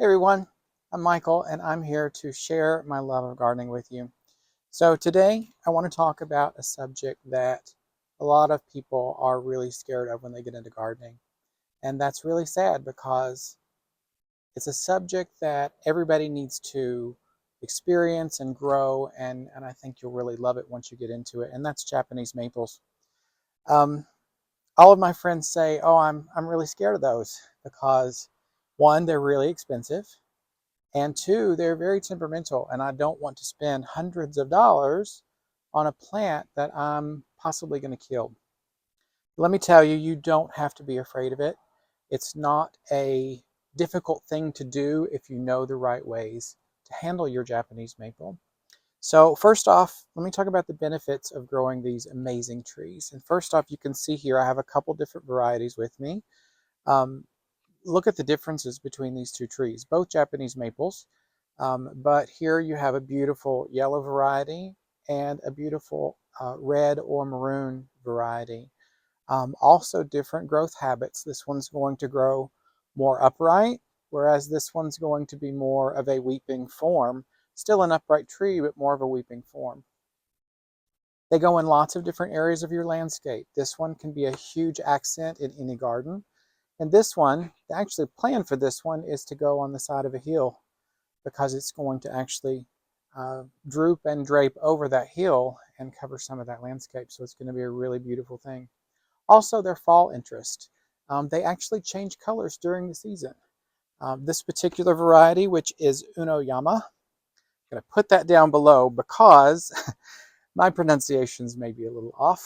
Hey everyone, I'm Michael and I'm here to share my love of gardening with you. So today I want to talk about a subject that a lot of people are really scared of when they get into gardening. And that's really sad because it's a subject that everybody needs to experience and grow, and I think you'll really love it once you get into it, and that's Japanese maples. Um, all of my friends say, oh, I'm really scared of those because one, they're really expensive. And two, they're very temperamental, and I don't want to spend hundreds of dollars on a plant that I'm possibly going to kill. Let me tell you, you don't have to be afraid of it. It's not a difficult thing to do if you know the right ways to handle your Japanese maple. So first off, let me talk about the benefits of growing these amazing trees. And first off, you can see here I have a couple different varieties with me. Um, Look at the differences between these two trees, both Japanese maples. But here you have a beautiful yellow variety and a beautiful red or maroon variety. Also different growth habits. This one's going to grow more upright, whereas this one's going to be more of a weeping form. Still an upright tree, but more of a weeping form. They go in lots of different areas of your landscape. This one can be a huge accent in any garden. And this one, the actual plan for this one is to go on the side of a hill because it's going to actually droop and drape over that hill and cover some of that landscape. So it's going to be a really beautiful thing. Also, their fall interest. They actually change colors during the season. This particular variety, which is Unoyama, I'm going to put that down below because my pronunciations may be a little off.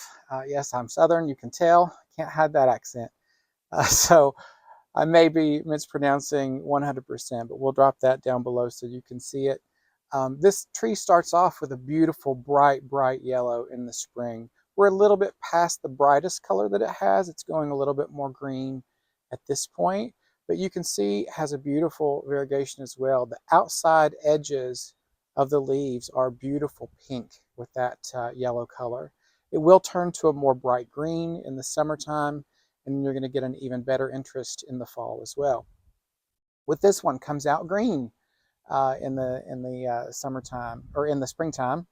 Yes, I'm Southern, you can tell. Can't hide that accent. So I may be mispronouncing 100%, but we'll drop that down below so you can see it. This tree starts off with a beautiful, bright yellow in the spring. We're a little bit past the brightest color that it has. It's going a little bit more green at this point, but you can see it has a beautiful variegation as well. The outside edges of the leaves are beautiful pink with that yellow color. It will turn to a more bright green in the summertime, and you're going to get an even better interest in the fall as well. With this one, comes out green in the summertime or in the springtime,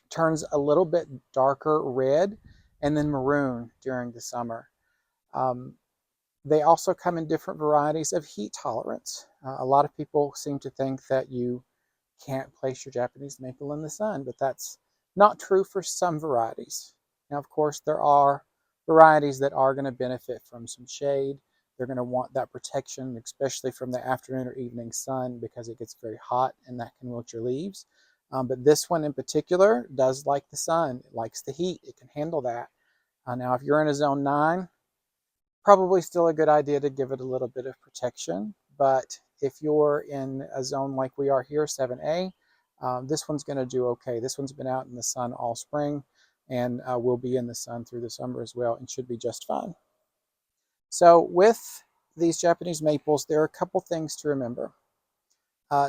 turns a little bit darker red, and then maroon during the summer. Um, they also come in different varieties of heat tolerance. A lot of people seem to think that you can't place your Japanese maple in the sun, but that's not true for some varieties. Now, of course, there are varieties that are going to benefit from some shade. They're going to want that protection, especially from the afternoon or evening sun, because it gets very hot and that can wilt your leaves. But this one in particular does like the sun. It likes the heat. It can handle that. Now, if you're in a zone 9, probably still a good idea to give it a little bit of protection. But if you're in a zone like we are here, 7A, this one's going to do okay. This one's been out in the sun all spring and will be in the sun through the summer as well and should be just fine. So with these Japanese maples, there are a couple things to remember.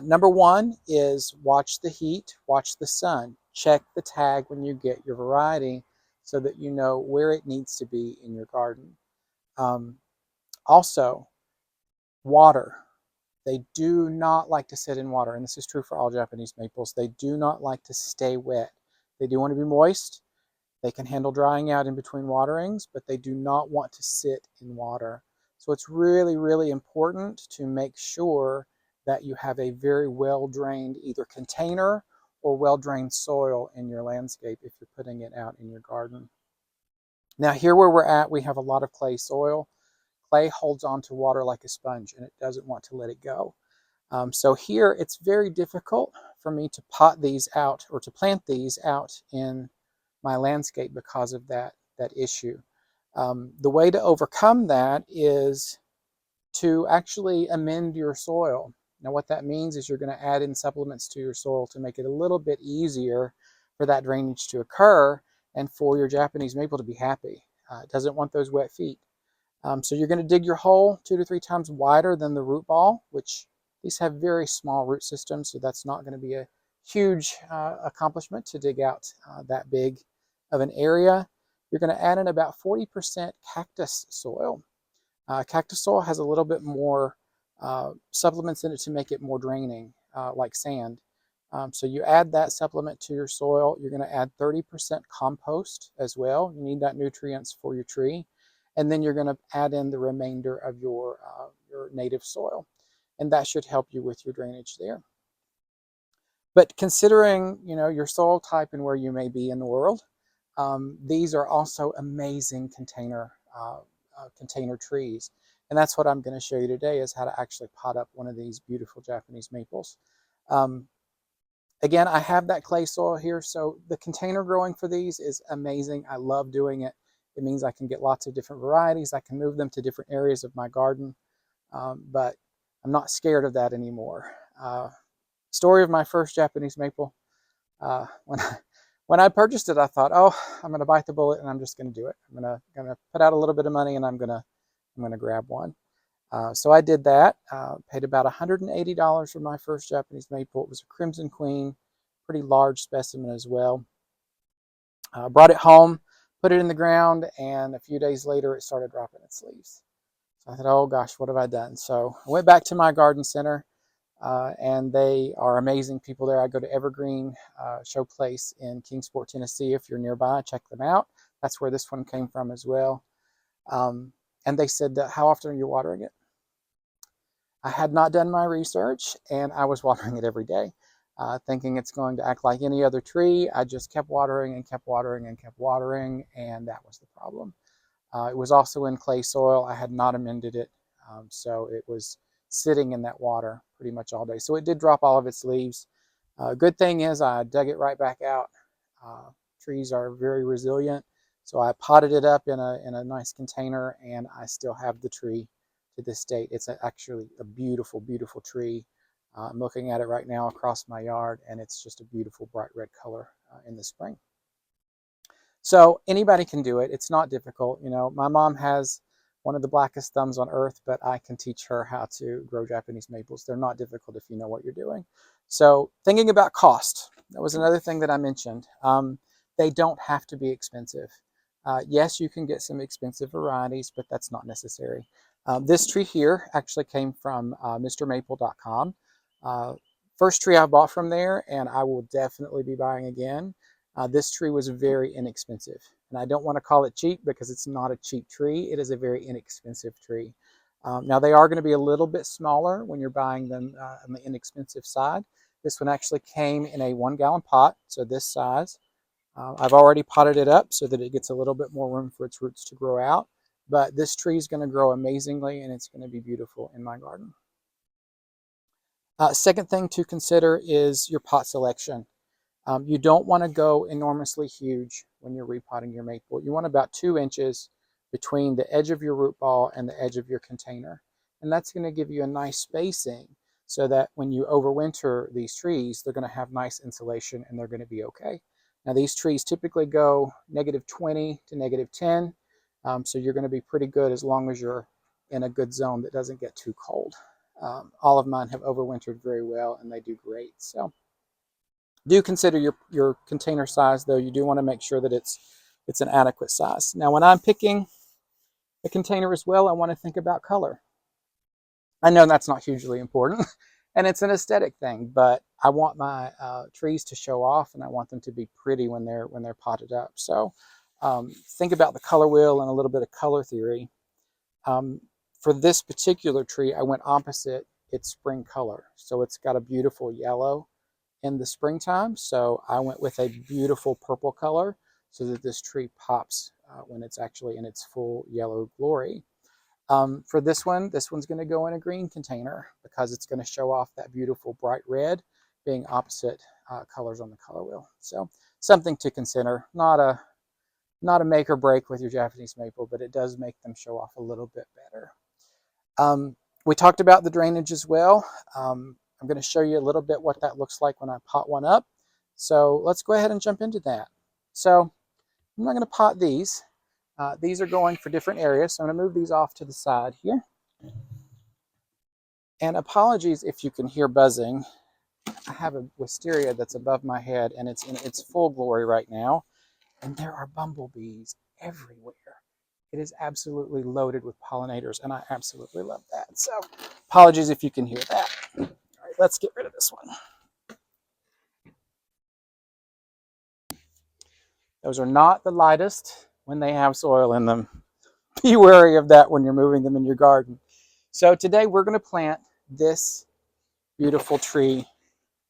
Number one is watch the heat, watch the sun. Check the tag when you get your variety so that you know where it needs to be in your garden. Um, Also, water. They do not like to sit in water, and this is true for all Japanese maples. They do not like to stay wet. They do want to be moist. They can handle drying out in between waterings, but they do not want to sit in water. So it's really important to make sure that you have a very well-drained either container or well-drained soil in your landscape if you're putting it out in your garden. Now here where we're at, we have a lot of clay soil. Clay holds on to water like a sponge and it doesn't want to let it go. So here it's very difficult for me to pot these out or to plant these out in my landscape because of that issue. The way to overcome that is to actually amend your soil. Now what that means is you're going to add in supplements to your soil to make it a little bit easier for that drainage to occur and for your Japanese maple to be happy. It doesn't want those wet feet. So you're going to dig your hole 2 to 3 times wider than the root ball, which these have very small root systems, so that's not going to be a huge accomplishment to dig out that big of an area. You're going to add in about 40% cactus soil. Cactus soil has a little bit more supplements in it to make it more draining, like sand. So you add that supplement to your soil. You're going to add 30% compost as well. You need that nutrients for your tree. And then you're going to add in the remainder of your native soil. And that should help you with your drainage there. But considering, your soil type and where you may be in the world, these are also amazing container trees. And that's what I'm going to show you today, is how to actually pot up one of these beautiful Japanese maples. Again, I have that clay soil here, so the container growing for these is amazing. I love doing it. It means I can get lots of different varieties. I can move them to different areas of my garden, but I'm not scared of that anymore. Story of my first Japanese maple. When I purchased it, I thought, oh, I'm going to bite the bullet and I'm just going to do it. I'm going to put out a little bit of money and I'm going to grab one. So I did that. Paid about $180 for my first Japanese maple. It was a Crimson Queen, pretty large specimen as well. Brought it home, put it in the ground, and a few days later it started dropping its leaves. So I thought, oh gosh, what have I done? So I went back to my garden center. And they are amazing people there. I go to Evergreen Show Place in Kingsport, Tennessee. If you're nearby, check them out. That's where this one came from as well. And they said, how often are you watering it? I had not done my research, and I was watering it every day, thinking it's going to act like any other tree. I just kept watering and kept watering and kept watering, and that was the problem. It was also in clay soil. I had not amended it, so it was sitting in that water pretty much all day. So it did drop all of its leaves. Good thing is I dug it right back out. Trees are very resilient. So I potted it up in a nice container, and I still have the tree to this date. It's actually a beautiful, beautiful tree. I'm looking at it right now across my yard, and it's just a beautiful bright red color in the spring. So anybody can do it. It's not difficult. My mom has one of the blackest thumbs on earth, but I can teach her how to grow Japanese maples. They're not difficult if you know what you're doing. So thinking about cost, that was another thing that I mentioned. They don't have to be expensive. Yes, you can get some expensive varieties, but that's not necessary. This tree here actually came from MrMaple.com. First tree I bought from there, and I will definitely be buying again. This tree was very inexpensive, and I don't want to call it cheap because it's not a cheap tree. It is a very inexpensive tree. Now they are going to be a little bit smaller when you're buying them on the inexpensive side. This one actually came in a 1-gallon pot, so this size. I've already potted it up so that it gets a little bit more room for its roots to grow out. But this tree is going to grow amazingly, and it's going to be beautiful in my garden. Second thing to consider is your pot selection. You don't want to go enormously huge when you're repotting your maple. You want about 2 inches between the edge of your root ball and the edge of your container. And that's going to give you a nice spacing so that when you overwinter these trees, they're going to have nice insulation and they're going to be okay. Now these trees typically go -20 to -10. So you're going to be pretty good as long as you're in a good zone that doesn't get too cold. All of mine have overwintered very well and they do great. So do consider your container size, though. You do want to make sure that it's an adequate size. Now, when I'm picking a container as well, I want to think about color. I know that's not hugely important, and it's an aesthetic thing, but I want my trees to show off, and I want them to be pretty when they're potted up. So think about the color wheel and a little bit of color theory. For this particular tree, I went opposite its spring color. So it's got a beautiful yellow in the springtime. So I went with a beautiful purple color so that this tree pops when it's actually in its full yellow glory. For this one's going to go in a green container because it's going to show off that beautiful bright red being opposite colors on the color wheel. So something to consider. Not a make or break with your Japanese maple, but it does make them show off a little bit better. We talked about the drainage as well. I'm going to show you a little bit what that looks like when I pot one up. So let's go ahead and jump into that. So I'm not going to pot these. These are going for different areas. So I'm going to move these off to the side here. And apologies if you can hear buzzing. I have a wisteria that's above my head and it's in its full glory right now. And there are bumblebees everywhere. it is absolutely loaded with pollinators, and I absolutely love that. So apologies if you can hear that. All right, let's get rid of this one. Those are not the lightest when they have soil in them. Be wary of that when you're moving them in your garden. So today we're going to plant this beautiful tree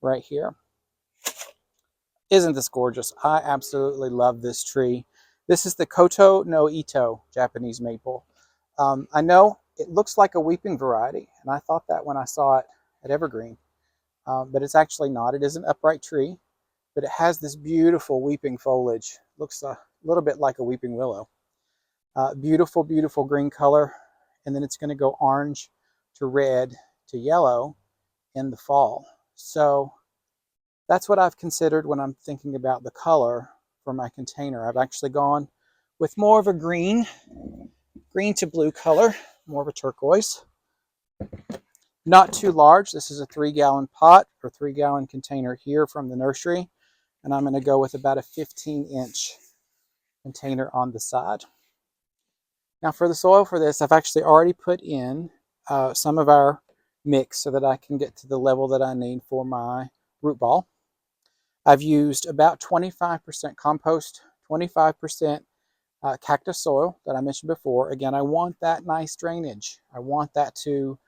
right here. Isn't this gorgeous? I absolutely love this tree. This is the Koto no Ito Japanese maple. I know it looks like a weeping variety, and I thought that when I saw it at Evergreen, but it's actually not. It is an upright tree, but it has this beautiful weeping foliage. Looks a little bit like a weeping willow. Beautiful, beautiful green color, and then it's going to go orange to red to yellow in the fall. So that's what I've considered when I'm thinking about the color for my container. I've actually gone with more of a green to blue color, more of a turquoise. Not too large. This is a 3-gallon pot or 3-gallon container here from the nursery, and I'm going to go with about a 15-inch container on the side. Now for the soil for this, I've actually already put in some of our mix so that I can get to the level that I need for my root ball. I've used about 25% compost, 25% cactus soil that I mentioned before. Again, I want that nice drainage. I want that to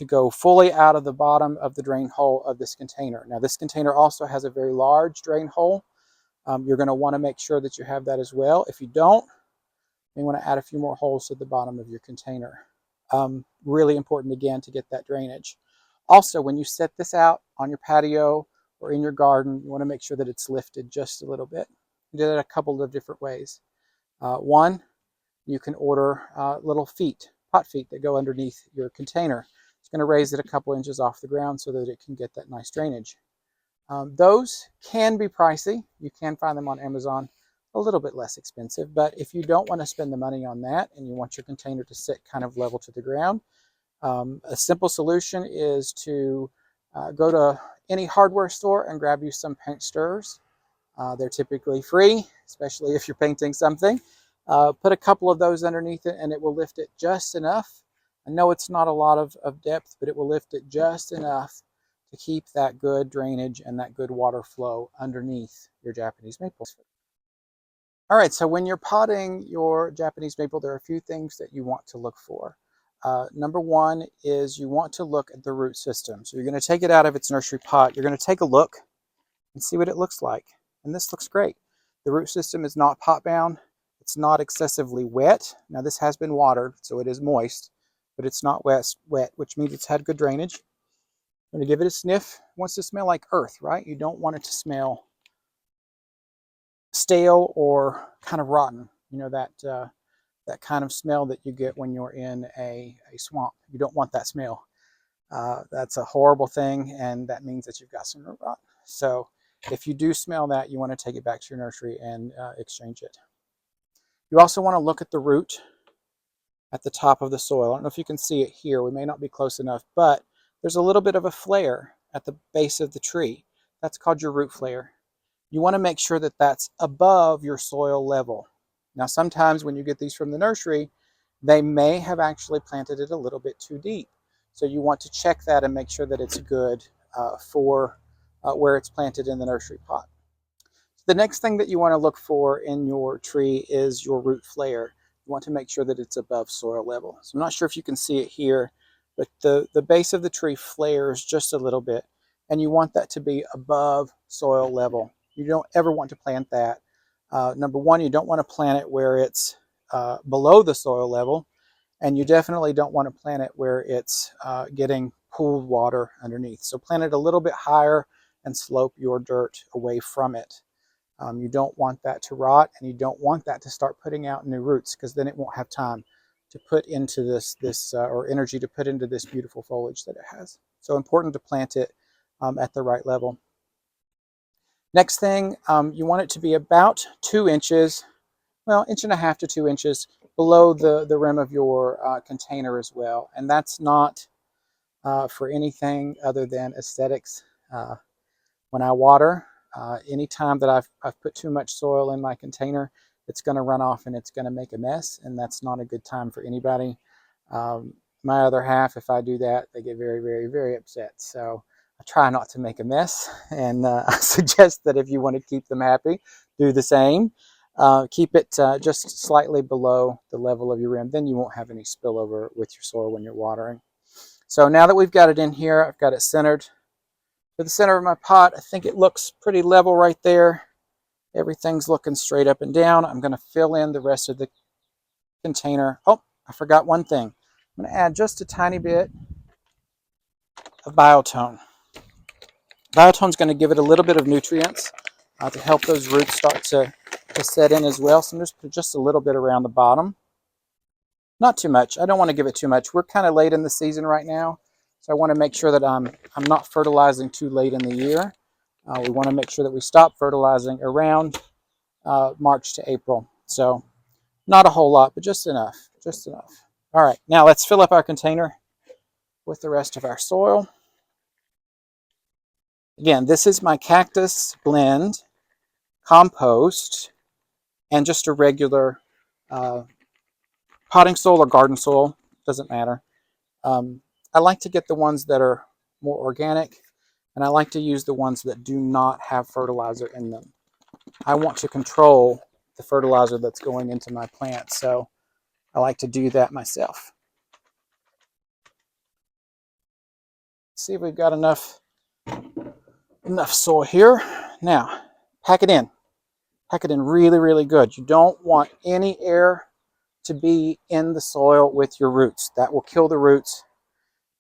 go fully out of the bottom of the drain hole of this container. Now this container also has a very large drain hole. You're going to want to make sure that you have that as well. If you don't, you may want to add a few more holes to the bottom of your container. Really important again to get that drainage. Also, when you set this out on your patio or in your garden, you want to make sure that it's lifted just a little bit. You do that a couple of different ways. One, you can order little feet, pot feet that go underneath your container. It's going to raise it a couple inches off the ground so that it can get that nice drainage. Those can be pricey. You can find them on Amazon a little bit less expensive, but if you don't want to spend the money on that and you want your container to sit kind of level to the ground, a simple solution is to go to any hardware store and grab you some paint stirrers. They're typically free, especially if you're painting something. Put a couple of those underneath it and it will lift it just enough. I know it's not a lot of depth, but it will lift it just enough to keep that good drainage and that good water flow underneath your Japanese maple. All right, so when you're potting your Japanese maple, there are a few things that you want to look for. Number one is you want to look at the root system. So you're going to take it out of its nursery pot. You're going to take a look and see what it looks like. And this looks great. The root system is not pot bound. It's not excessively wet. Now this has been watered, so it is moist, but it's not wet, which means it's had good drainage. I'm going to give it a sniff. It wants to smell like earth, right? You don't want it to smell stale or kind of rotten. You know, that kind of smell that you get when you're in a swamp. You don't want that smell. That's a horrible thing, and that means that you've got some root rot. So if you do smell that, you want to take it back to your nursery and exchange it. You also want to look at the root at the top of the soil. I don't know if you can see it here. We may not be close enough, but there's a little bit of a flare at the base of the tree. That's called your root flare. You want to make sure that that's above your soil level. Now, sometimes when you get these from the nursery, they may have actually planted it a little bit too deep. So you want to check that and make sure that it's good for where it's planted in the nursery pot. The next thing that you want to look for in your tree is your root flare. You want to make sure that it's above soil level. So I'm not sure if you can see it here, but the base of the tree flares just a little bit, and you want that to be above soil level. You don't ever want to plant that. Number one, you don't want to plant it where it's below the soil level, and you definitely don't want to plant it where it's getting pooled water underneath. So plant it a little bit higher and slope your dirt away from it. You don't want that to rot, and you don't want that to start putting out new roots, because then it won't have time to put into this or energy to put into this beautiful foliage that it has. So important to plant it at the right level. Next thing, you want it to be about 2 inches, well, 1.5 to 2 inches below the rim of your container as well. And that's not for anything other than aesthetics. When I water, anytime that I've put too much soil in my container, it's going to run off and it's going to make a mess, and that's not a good time for anybody. My other half, if I do that, they get very, very, very upset. So I try not to make a mess, and I suggest that if you want to keep them happy, do the same. Keep it just slightly below the level of your rim. Then you won't have any spillover with your soil when you're watering. So now that we've got it in here, I've got it centered to the center of my pot. I think it looks pretty level right there. Everything's looking straight up and down. I'm going to fill in the rest of the container. Oh, I forgot one thing. I'm going to add just a tiny bit of BioTone. BioTone's going to give it a little bit of nutrients to help those roots start to set in as well. So I'm just put just a little bit around the bottom. Not too much. I don't want to give it too much. We're kind of late in the season right now, so I want to make sure that I'm not fertilizing too late in the year. We want to make sure that we stop fertilizing around March to April. So not a whole lot, but just enough. Just enough. All right, now let's fill up our container with the rest of our soil. Again, this is my cactus blend, compost, and just a regular potting soil or garden soil, doesn't matter. I like to get the ones that are more organic, and I like to use the ones that do not have fertilizer in them. I want to control the fertilizer that's going into my plants, so I like to do that myself. Let's see if we've got enough soil here. Now, pack it in. Pack it in really, really good. You don't want any air to be in the soil with your roots. That will kill the roots,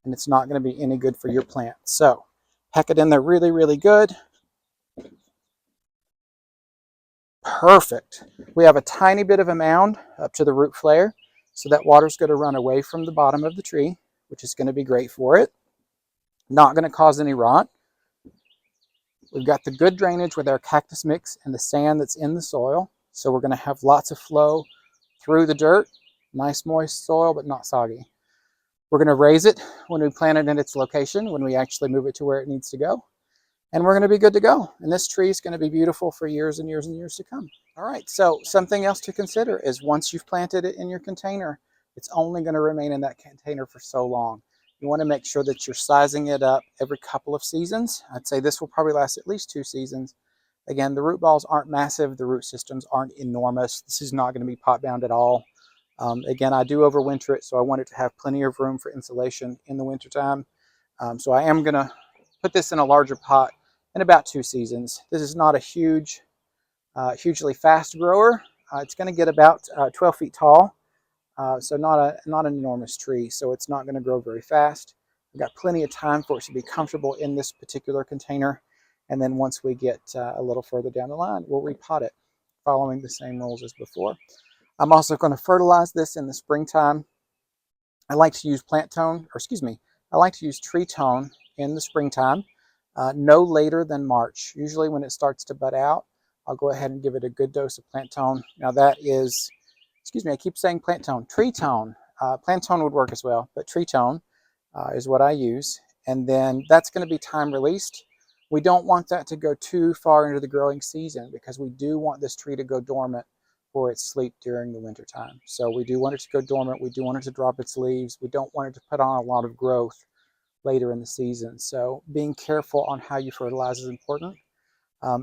and it's not going to be any good for your plant. So pack it in there really, really good. Perfect. We have a tiny bit of a mound up to the root flare, so that water's going to run away from the bottom of the tree, which is going to be great for it. Not going to cause any rot. We've got the good drainage with our cactus mix and the sand that's in the soil, so we're going to have lots of flow through the dirt. Nice moist soil, but not soggy. We're going to raise it when we plant it in its location, when we actually move it to where it needs to go. And we're going to be good to go. And this tree is going to be beautiful for years and years and years to come. All right, so something else to consider is once you've planted it in your container, it's only going to remain in that container for so long. You want to make sure that you're sizing it up every couple of seasons. I'd say this will probably last at least 2 seasons. Again, the root balls aren't massive. The root systems aren't enormous. This is not going to be pot bound at all. Again, I do overwinter it, so I want it to have plenty of room for insulation in the wintertime. So I am going to put this in a larger pot in about 2 seasons. This is not a hugely fast grower. It's going to get about 12 feet tall, so not an enormous tree, so it's not going to grow very fast. We've got plenty of time for it to be comfortable in this particular container, and then once we get a little further down the line, we'll repot it, following the same rules as before. I'm also going to fertilize this in the springtime. I like to use I like to use tree tone in the springtime, no later than March. Usually when it starts to bud out, I'll go ahead and give it a good dose of plant tone. Now that is, I keep saying plant tone, tree tone. Plant tone would work as well, but tree tone is what I use. And then that's going to be time released. We don't want that to go too far into the growing season because we do want this tree to go dormant for its sleep during the winter time. So we do want it to go dormant. We do want it to drop its leaves. We don't want it to put on a lot of growth later in the season. So being careful on how you fertilize is important.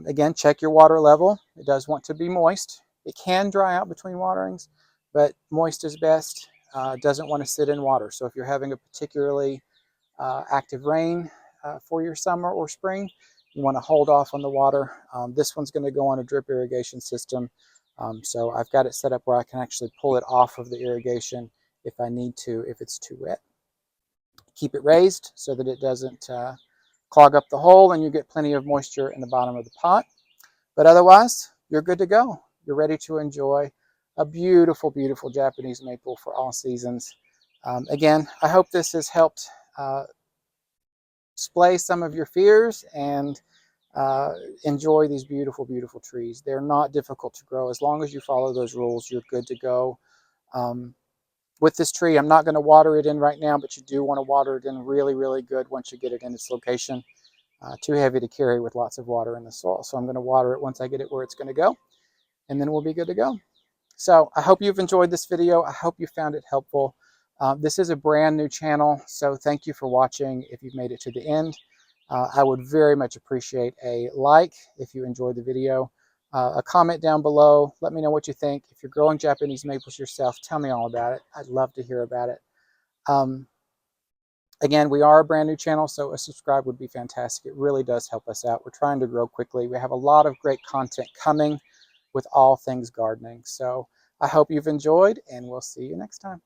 Again, check your water level. It does want to be moist. It can dry out between waterings, but moist is best. Doesn't want to sit in water. So if you're having a particularly active rain for your summer or spring, you want to hold off on the water. This one's going to go on a drip irrigation system. So I've got it set up where I can actually pull it off of the irrigation if I need to, if it's too wet. Keep it raised so that it doesn't clog up the hole and you get plenty of moisture in the bottom of the pot. But otherwise, you're good to go. You're ready to enjoy a beautiful, beautiful Japanese maple for all seasons. Again, I hope this has helped splay some of your fears and enjoy these beautiful, beautiful trees. They're not difficult to grow. As long as you follow those rules, you're good to go. With this tree, I'm not going to water it in right now, but you do want to water it in really, really good once you get it in its location. Too heavy to carry with lots of water in the soil. So I'm going to water it once I get it where it's going to go, and then we'll be good to go. So I hope you've enjoyed this video. I hope you found it helpful. This is a brand new channel, so thank you for watching if you've made it to the end. I would very much appreciate a like if you enjoyed the video, a comment down below. Let me know what you think. If you're growing Japanese maples yourself, tell me all about it. I'd love to hear about it. Again, we are a brand new channel, so a subscribe would be fantastic. It really does help us out. We're trying to grow quickly. We have a lot of great content coming with all things gardening. So I hope you've enjoyed, and we'll see you next time.